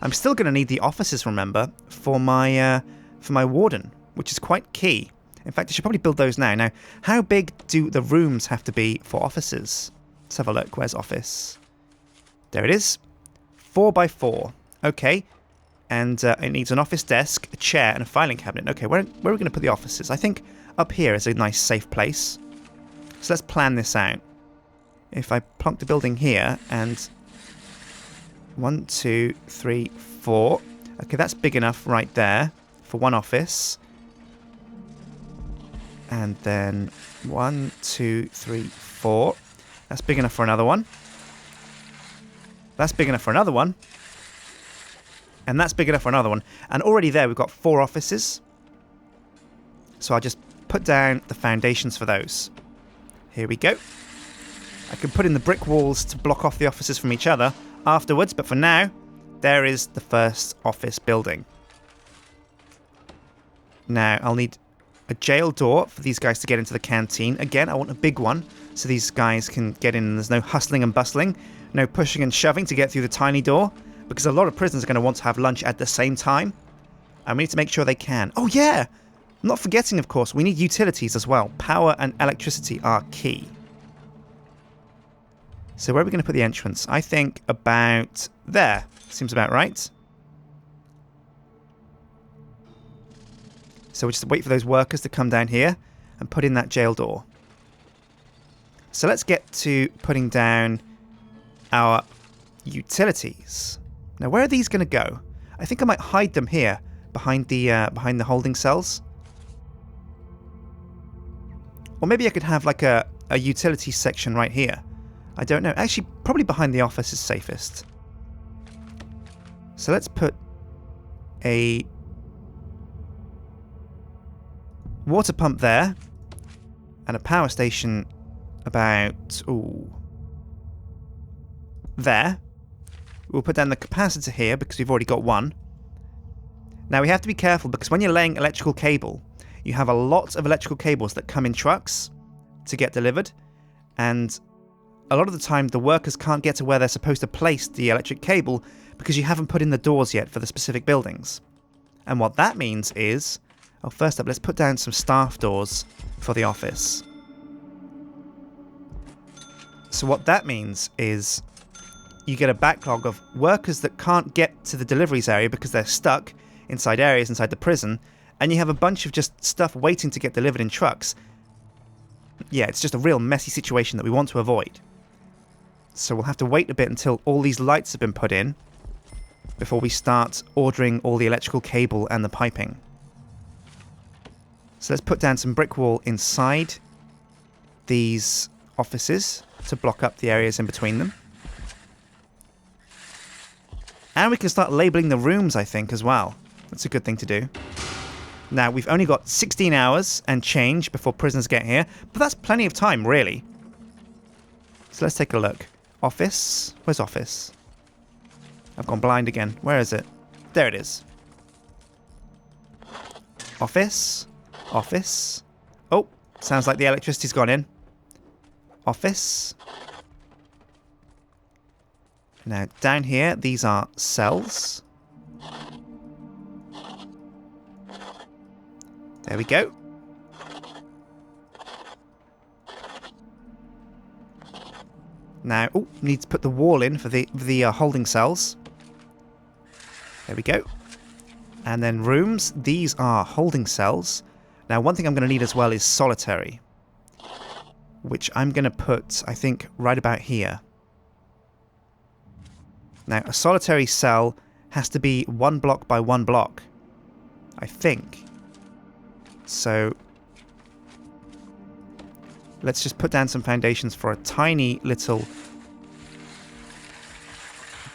I'm still going to need the offices, remember, for my warden, which is quite key. In fact, I should probably build those now. Now, how big do the rooms have to be for offices? Let's have a look. Where's office? There it is. 4 by 4. Okay. And it needs an office desk, a chair, and a filing cabinet. Okay, where are we going to put the offices? I think up here is a nice, safe place. So let's plan this out. If I plonk the building here, and 1, 2, 3, 4. Okay, that's big enough right there for one office. And then 1, 2, 3, 4. That's big enough for another one. That's big enough for another one. And that's big enough for another one. And already there, we've got 4 offices. So I'll just put down the foundations for those. Here we go. I can put in the brick walls to block off the offices from each other afterwards. But for now, there is the first office building. Now, I'll need a jail door for these guys to get into the canteen. Again, I want a big one so these guys can get in and there's no hustling and bustling. No pushing and shoving to get through the tiny door. Because a lot of prisoners are going to want to have lunch at the same time. And we need to make sure they can. Oh, yeah! I'm not forgetting, of course, we need utilities as well. Power and electricity are key. So where are we going to put the entrance? I think about there. Seems about right. So we'll just wait for those workers to come down here and put in that jail door. So let's get to putting down our utilities. Now, where are these going to go? I think I might hide them here behind the holding cells. Or maybe I could have like a utility section right here. I don't know. Actually, probably behind the office is safest. So let's put a water pump there and a power station about there. We'll put down the capacitor here because we've already got one. Now we have to be careful because when you're laying electrical cable, you have a lot of electrical cables that come in trucks to get delivered, and a lot of the time the workers can't get to where they're supposed to place the electric cable because you haven't put in the doors yet for the specific buildings. And what that means is, first up, let's put down some staff doors for the office. So what that means is you get a backlog of workers that can't get to the deliveries area because they're stuck inside areas inside the prison, and you have a bunch of just stuff waiting to get delivered in trucks. Yeah, it's just a real messy situation that we want to avoid. So we'll have to wait a bit until all these lights have been put in before we start ordering all the electrical cable and the piping. So let's put down some brick wall inside these offices to block up the areas in between them. And we can start labeling the rooms, I think, as well. That's a good thing to do. Now, we've only got 16 hours and change before prisoners get here, but that's plenty of time, really. So let's take a look. Office? Where's office? I've gone blind again. Where is it? There it is. Office? Office? Oh, sounds like the electricity's gone in. Office? Now, down here, these are cells. There we go. Now, need to put the wall in for the holding cells. There we go. And then rooms. These are holding cells. Now, one thing I'm going to need as well is solitary, which I'm going to put, I think, right about here. Now, a solitary cell has to be 1 block by 1 block, I think. So let's just put down some foundations for a tiny little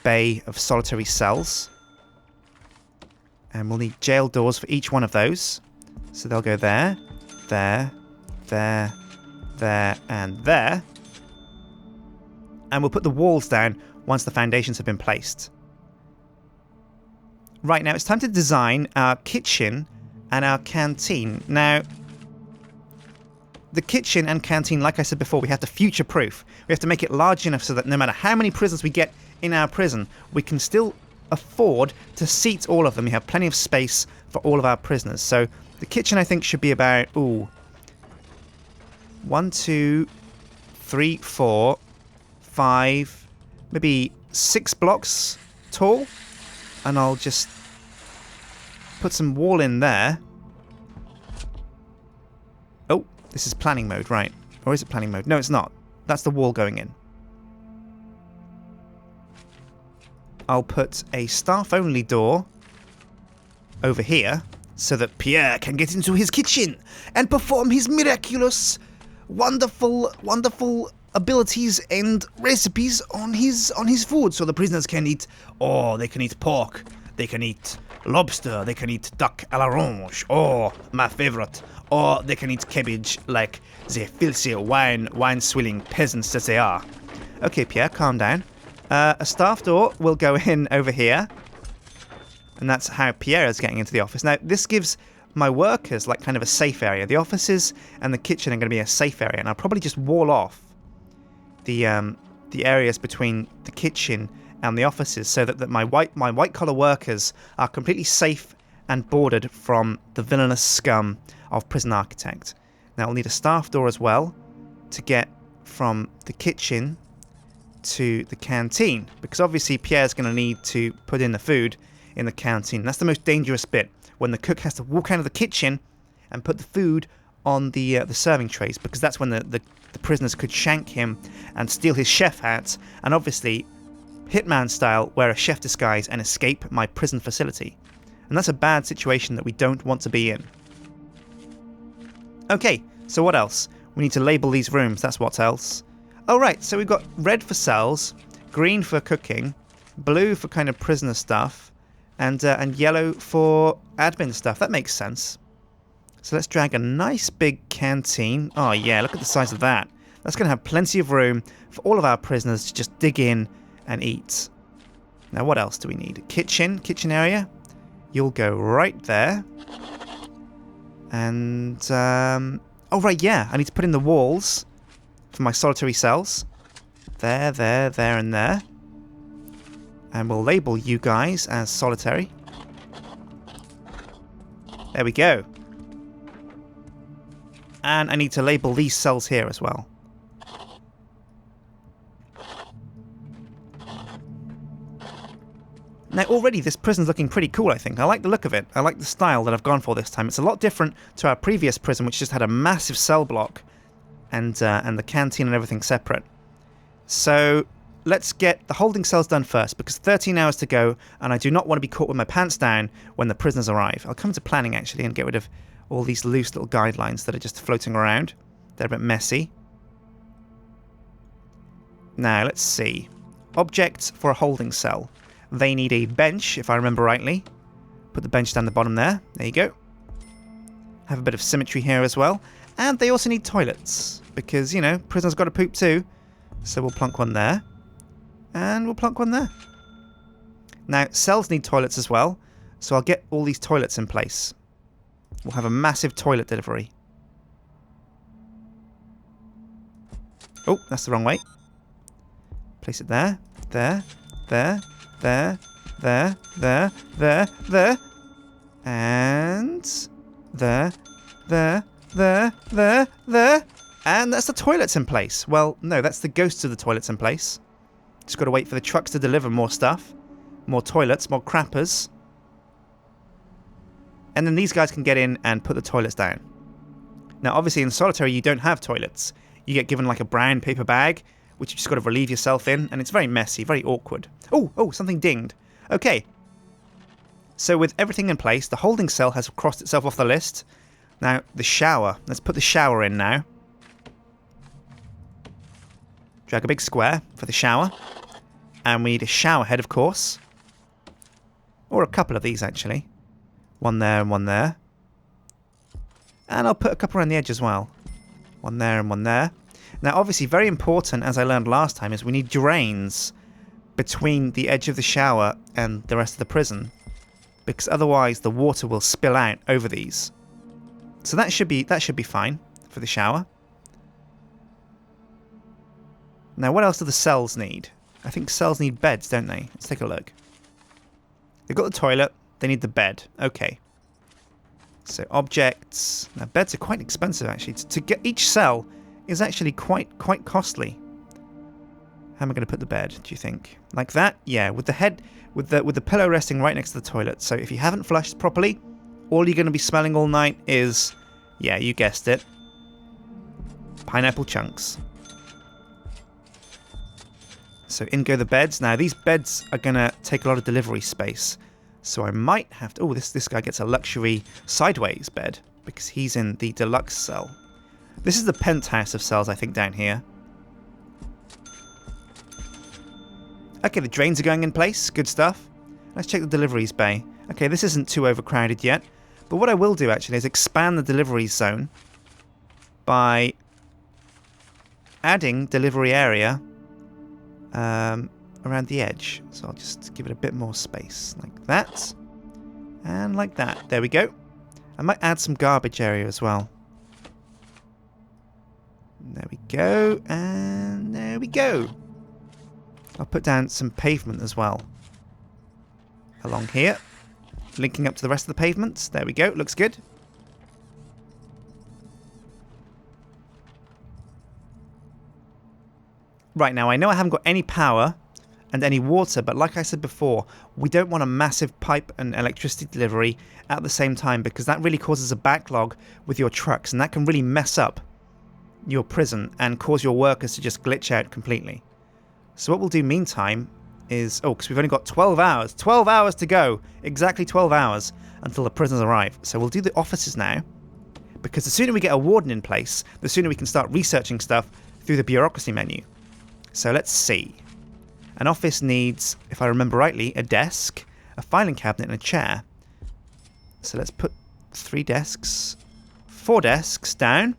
bay of solitary cells. And we'll need jail doors for each one of those. So they'll go there, there, there, there, and there. And we'll put the walls down once the foundations have been placed. Right, now it's time to design our kitchen and our canteen. Now, the kitchen and canteen, like I said before, we have to future-proof. We have to make it large enough so that no matter how many prisoners we get in our prison, we can still afford to seat all of them. We have plenty of space for all of our prisoners. So the kitchen, I think, should be about, 1, 2, 3, 4, 5, maybe 6 blocks tall. And I'll just put some wall in there. Oh, this is planning mode, right? Or is it planning mode? No, it's not. That's the wall going in. I'll put a staff-only door over here so that Pierre can get into his kitchen and perform his miraculous, wonderful abilities and recipes on his food. So the prisoners can eat, they can eat pork, they can eat lobster, they can eat duck à l'orange, my favorite, or they can eat cabbage like the filthy wine-swilling peasants that they are. Okay, Pierre, calm down. A staff door will go in over here. And that's how Pierre is getting into the office. Now, this gives my workers like kind of a safe area. The offices and the kitchen are going to be a safe area. And I'll probably just wall off the areas between the kitchen and the offices so that my white-collar workers are completely safe and bordered from the villainous scum of Prison Architect. Now, we'll need a staff door as well to get from the kitchen to the canteen, because obviously Pierre's going to need to put in the food in the canteen. That's the most dangerous bit, when the cook has to walk out of the kitchen and put the food on the serving trays, because that's when the prisoners could shank him and steal his chef hat, and obviously Hitman style wear a chef disguise and escape my prison facility. And that's a bad situation that we don't want to be in. Okay, so what else? We need to label these rooms, that's what else. Oh right, so we've got red for cells, green for cooking, blue for kind of prisoner stuff, and yellow for admin stuff. That makes sense. So let's drag a nice big canteen. Oh yeah, look at the size of that. That's going to have plenty of room for all of our prisoners to just dig in and eat. Now what else do we need? Kitchen area. You'll go right there. And, oh right, yeah, I need to put in the walls for my solitary cells. There, and there. And we'll label you guys as solitary. There we go. And I need to label these cells here as well. Now already this prison's looking pretty cool, I think. I like the look of it. I like the style that I've gone for this time. It's a lot different to our previous prison, which just had a massive cell block and the canteen and everything separate. So let's get the holding cells done first, because 13 hours to go, and I do not want to be caught with my pants down when the prisoners arrive. I'll come to planning, actually, and get rid of all these loose little guidelines that are just floating around. They're a bit messy. Now, let's see. Objects for a holding cell. They need a bench, if I remember rightly. Put the bench down the bottom there. There you go. Have a bit of symmetry here as well. And they also need toilets, because, you know, prisoners got to poop too. So we'll plonk one there. And we'll plonk one there. Now, cells need toilets as well, so I'll get all these toilets in place. We'll have a massive toilet delivery. Oh, that's the wrong way. Place it there, there, there, there, there, there, there, there. And there, there, there, there, there. And that's the toilets in place. Well, no, that's the ghosts of the toilets in place. Just got to wait for the trucks to deliver more stuff. More toilets, more crappers. And then these guys can get in and put the toilets down. Now, obviously, in solitary, you don't have toilets. You get given like a brown paper bag, which you just got to relieve yourself in, and it's very messy, very awkward. Oh, something dinged. Okay. So with everything in place, the holding cell has crossed itself off the list. Now, the shower. Let's put the shower in now. Drag a big square for the shower. And we need a shower head, of course. Or a couple of these, actually. One there and one there. And I'll put a couple around the edge as well. One there and one there. Now, obviously, very important, as I learned last time, is we need drains between the edge of the shower and the rest of the prison, because otherwise the water will spill out over these. So that should be fine for the shower. Now, what else do the cells need? I think cells need beds, don't they? Let's take a look. They've got the toilet. They need the bed. Okay. So objects. Now beds are quite expensive actually. To get each cell is actually quite costly. How am I going to put the bed, do you think? Like that? Yeah, with the head, with the pillow resting right next to the toilet. So if you haven't flushed properly, all you're going to be smelling all night is, yeah, you guessed it, pineapple chunks. So in go the beds. Now these beds are going to take a lot of delivery space. So I might have to... Oh, this guy gets a luxury sideways bed because he's in the deluxe cell. This is the penthouse of cells, I think, down here. Okay, the drains are going in place. Good stuff. Let's check the deliveries bay. Okay, this isn't too overcrowded yet. But what I will do, actually, is expand the delivery zone by adding delivery area around the edge. So I'll just give it a bit more space, like that. And like that. There we go. I might add some garbage area as well. There we go. And there we go. I'll put down some pavement as well. Along here. Linking up to the rest of the pavements. There we go. Looks good. Right, now I know I haven't got any power and any water, but like I said before, we don't want a massive pipe and electricity delivery at the same time because that really causes a backlog with your trucks and that can really mess up your prison and cause your workers to just glitch out completely. So what we'll do meantime is... Oh, because we've only got 12 hours. 12 hours to go. Exactly 12 hours until the prisoners arrive. So we'll do the offices now because the sooner we get a warden in place, the sooner we can start researching stuff through the bureaucracy menu. So let's see. An office needs, if I remember rightly, a desk, a filing cabinet and a chair. So let's put 4 desks down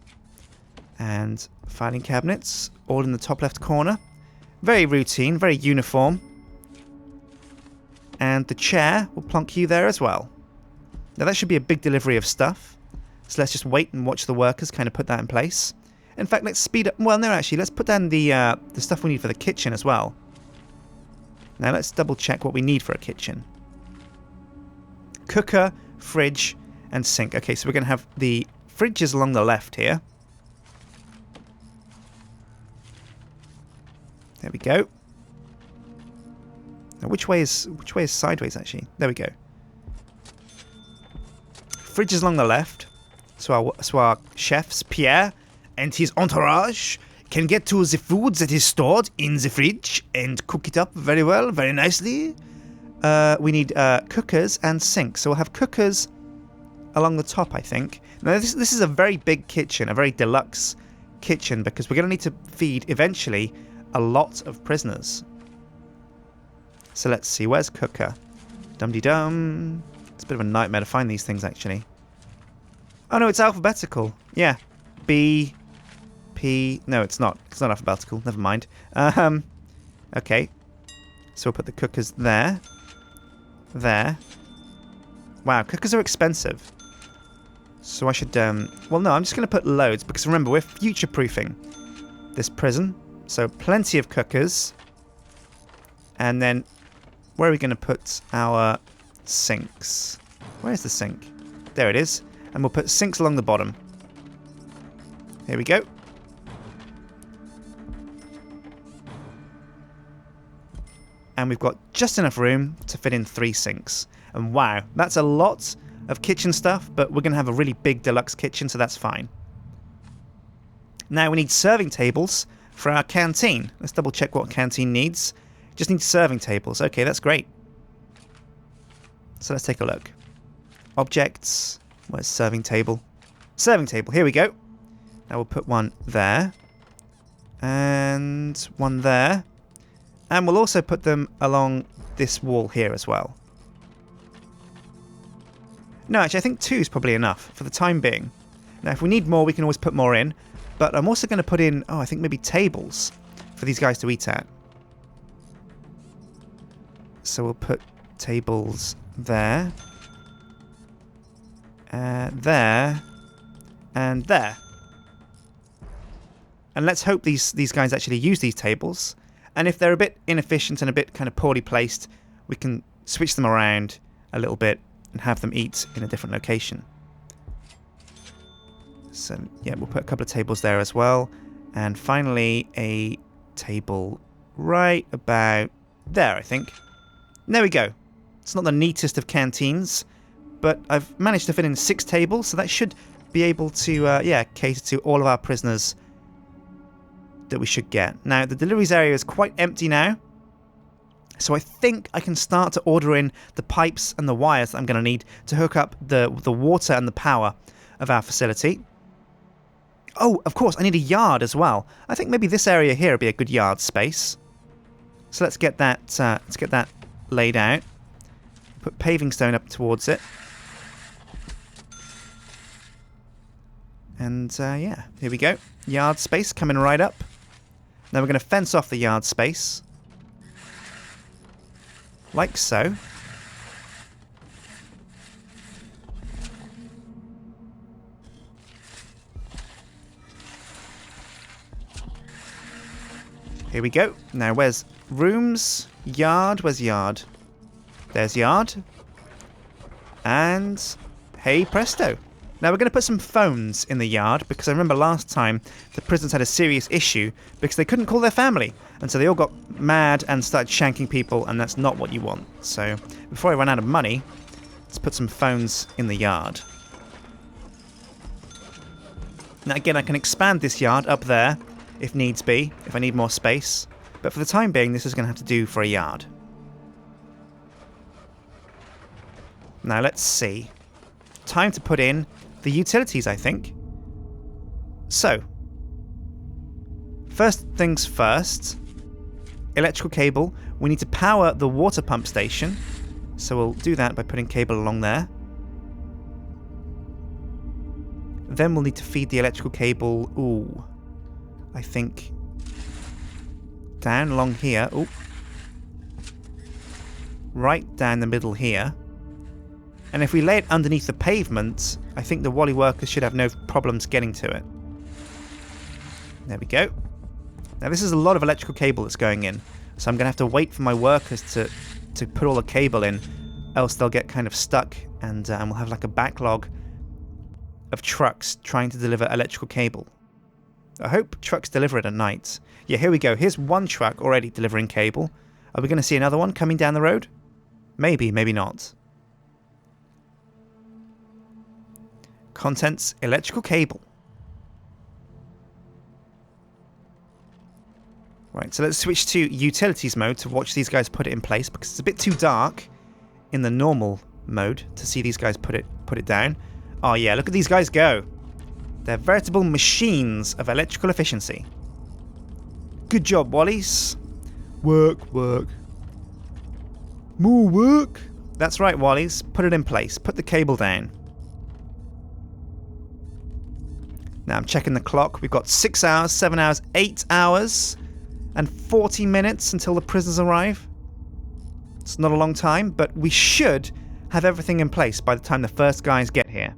and filing cabinets all in the top left corner. Very routine, very uniform. And the chair will plonk you there as well. Now that should be a big delivery of stuff. So let's just wait and watch the workers kind of put that in place. In fact, let's speed up... Well, no, actually, let's put down the stuff we need for the kitchen as well. Now, let's double check what we need for a kitchen. Cooker, fridge, and sink. Okay, so we're going to have the fridges along the left here. There we go. Now, which way is sideways, actually? There we go. Fridges along the left. So our chefs, Pierre, and his entourage can get to the food that is stored in the fridge and cook it up very well, very nicely. We need cookers and sinks. So we'll have cookers along the top, I think. Now, this is a very big kitchen, a very deluxe kitchen, because we're going to need to feed, eventually, a lot of prisoners. So let's see, where's cooker? Dum-de-dum. It's a bit of a nightmare to find these things, actually. Oh, no, it's alphabetical. Yeah. B... P... No, it's not. It's not alphabetical. Never mind. Okay. So we'll put the cookers there. There. Wow, cookers are expensive. So I should... Well, no, I'm just going to put loads, because remember, we're future-proofing this prison. So plenty of cookers. And then, where are we going to put our sinks? Where's the sink? There it is. And we'll put sinks along the bottom. Here we go. And we've got just enough room to fit in 3 sinks. And wow, that's a lot of kitchen stuff, but we're going to have a really big deluxe kitchen, so that's fine. Now we need serving tables for our canteen. Let's double check what canteen needs. Just needs serving tables. Okay, that's great. So let's take a look. Objects. Where's serving table? Serving table. Here we go. Now we'll put one there. And one there. And we'll also put them along this wall here as well. No, actually, I think 2 is probably enough for the time being. Now, if we need more, we can always put more in. But I'm also going to put in, I think maybe tables for these guys to eat at. So we'll put tables there. There. And there. And let's hope these guys actually use these tables. And if they're a bit inefficient and a bit kind of poorly placed, we can switch them around a little bit and have them eat in a different location. So yeah, we'll put a couple of tables there as well. And finally a table right about there, I think. There we go. It's not the neatest of canteens, but I've managed to fit in 6 tables, so that should be able to, cater to all of our prisoners that we should get. Now, the deliveries area is quite empty now, so I think I can start to order in the pipes and the wires that I'm going to need to hook up the water and the power of our facility. Oh, of course, I need a yard as well. I think maybe this area here would be a good yard space. So let's get that laid out. Put paving stone up towards it. And yeah, here we go. Yard space coming right up. Now we're going to fence off the yard space. Like so. Here we go. Now where's rooms? Yard? Where's yard? There's yard. And hey presto. Now we're going to put some phones in the yard because I remember last time the prisoners had a serious issue because they couldn't call their family. And so they all got mad and started shanking people, and that's not what you want. So before I run out of money, let's put some phones in the yard. Now again, I can expand this yard up there if needs be, if I need more space. But for the time being, this is going to have to do for a yard. Now let's see. Time to put in the utilities, I think. So, first things first. Electrical cable. We need to power the water pump station. So we'll do that by putting cable along there. Then we'll need to feed the electrical cable, ooh, I think down along here. Ooh. Right down the middle here. And if we lay it underneath the pavement, I think the Wally workers should have no problems getting to it. There we go. Now this is a lot of electrical cable that's going in, so I'm going to have to wait for my workers to put all the cable in, else they'll get kind of stuck, and we'll have like a backlog of trucks trying to deliver electrical cable. I hope trucks deliver it at night. Yeah, here we go. Here's one truck already delivering cable. Are we going to see another one coming down the road? Maybe, maybe not. Contents, electrical cable. Right, so let's switch to utilities mode to watch these guys put it in place, because it's a bit too dark in the normal mode to see these guys put it down. Oh yeah, look at these guys go. They're veritable machines of electrical efficiency. Good job, Wallies. Work, work. More work. That's right, Wallies. Put it in place. Put the cable down. Now I'm checking the clock. We've got 6 hours, 7 hours, 8 hours, and 40 minutes until the prisoners arrive. It's not a long time, but we should have everything in place by the time the first guys get here.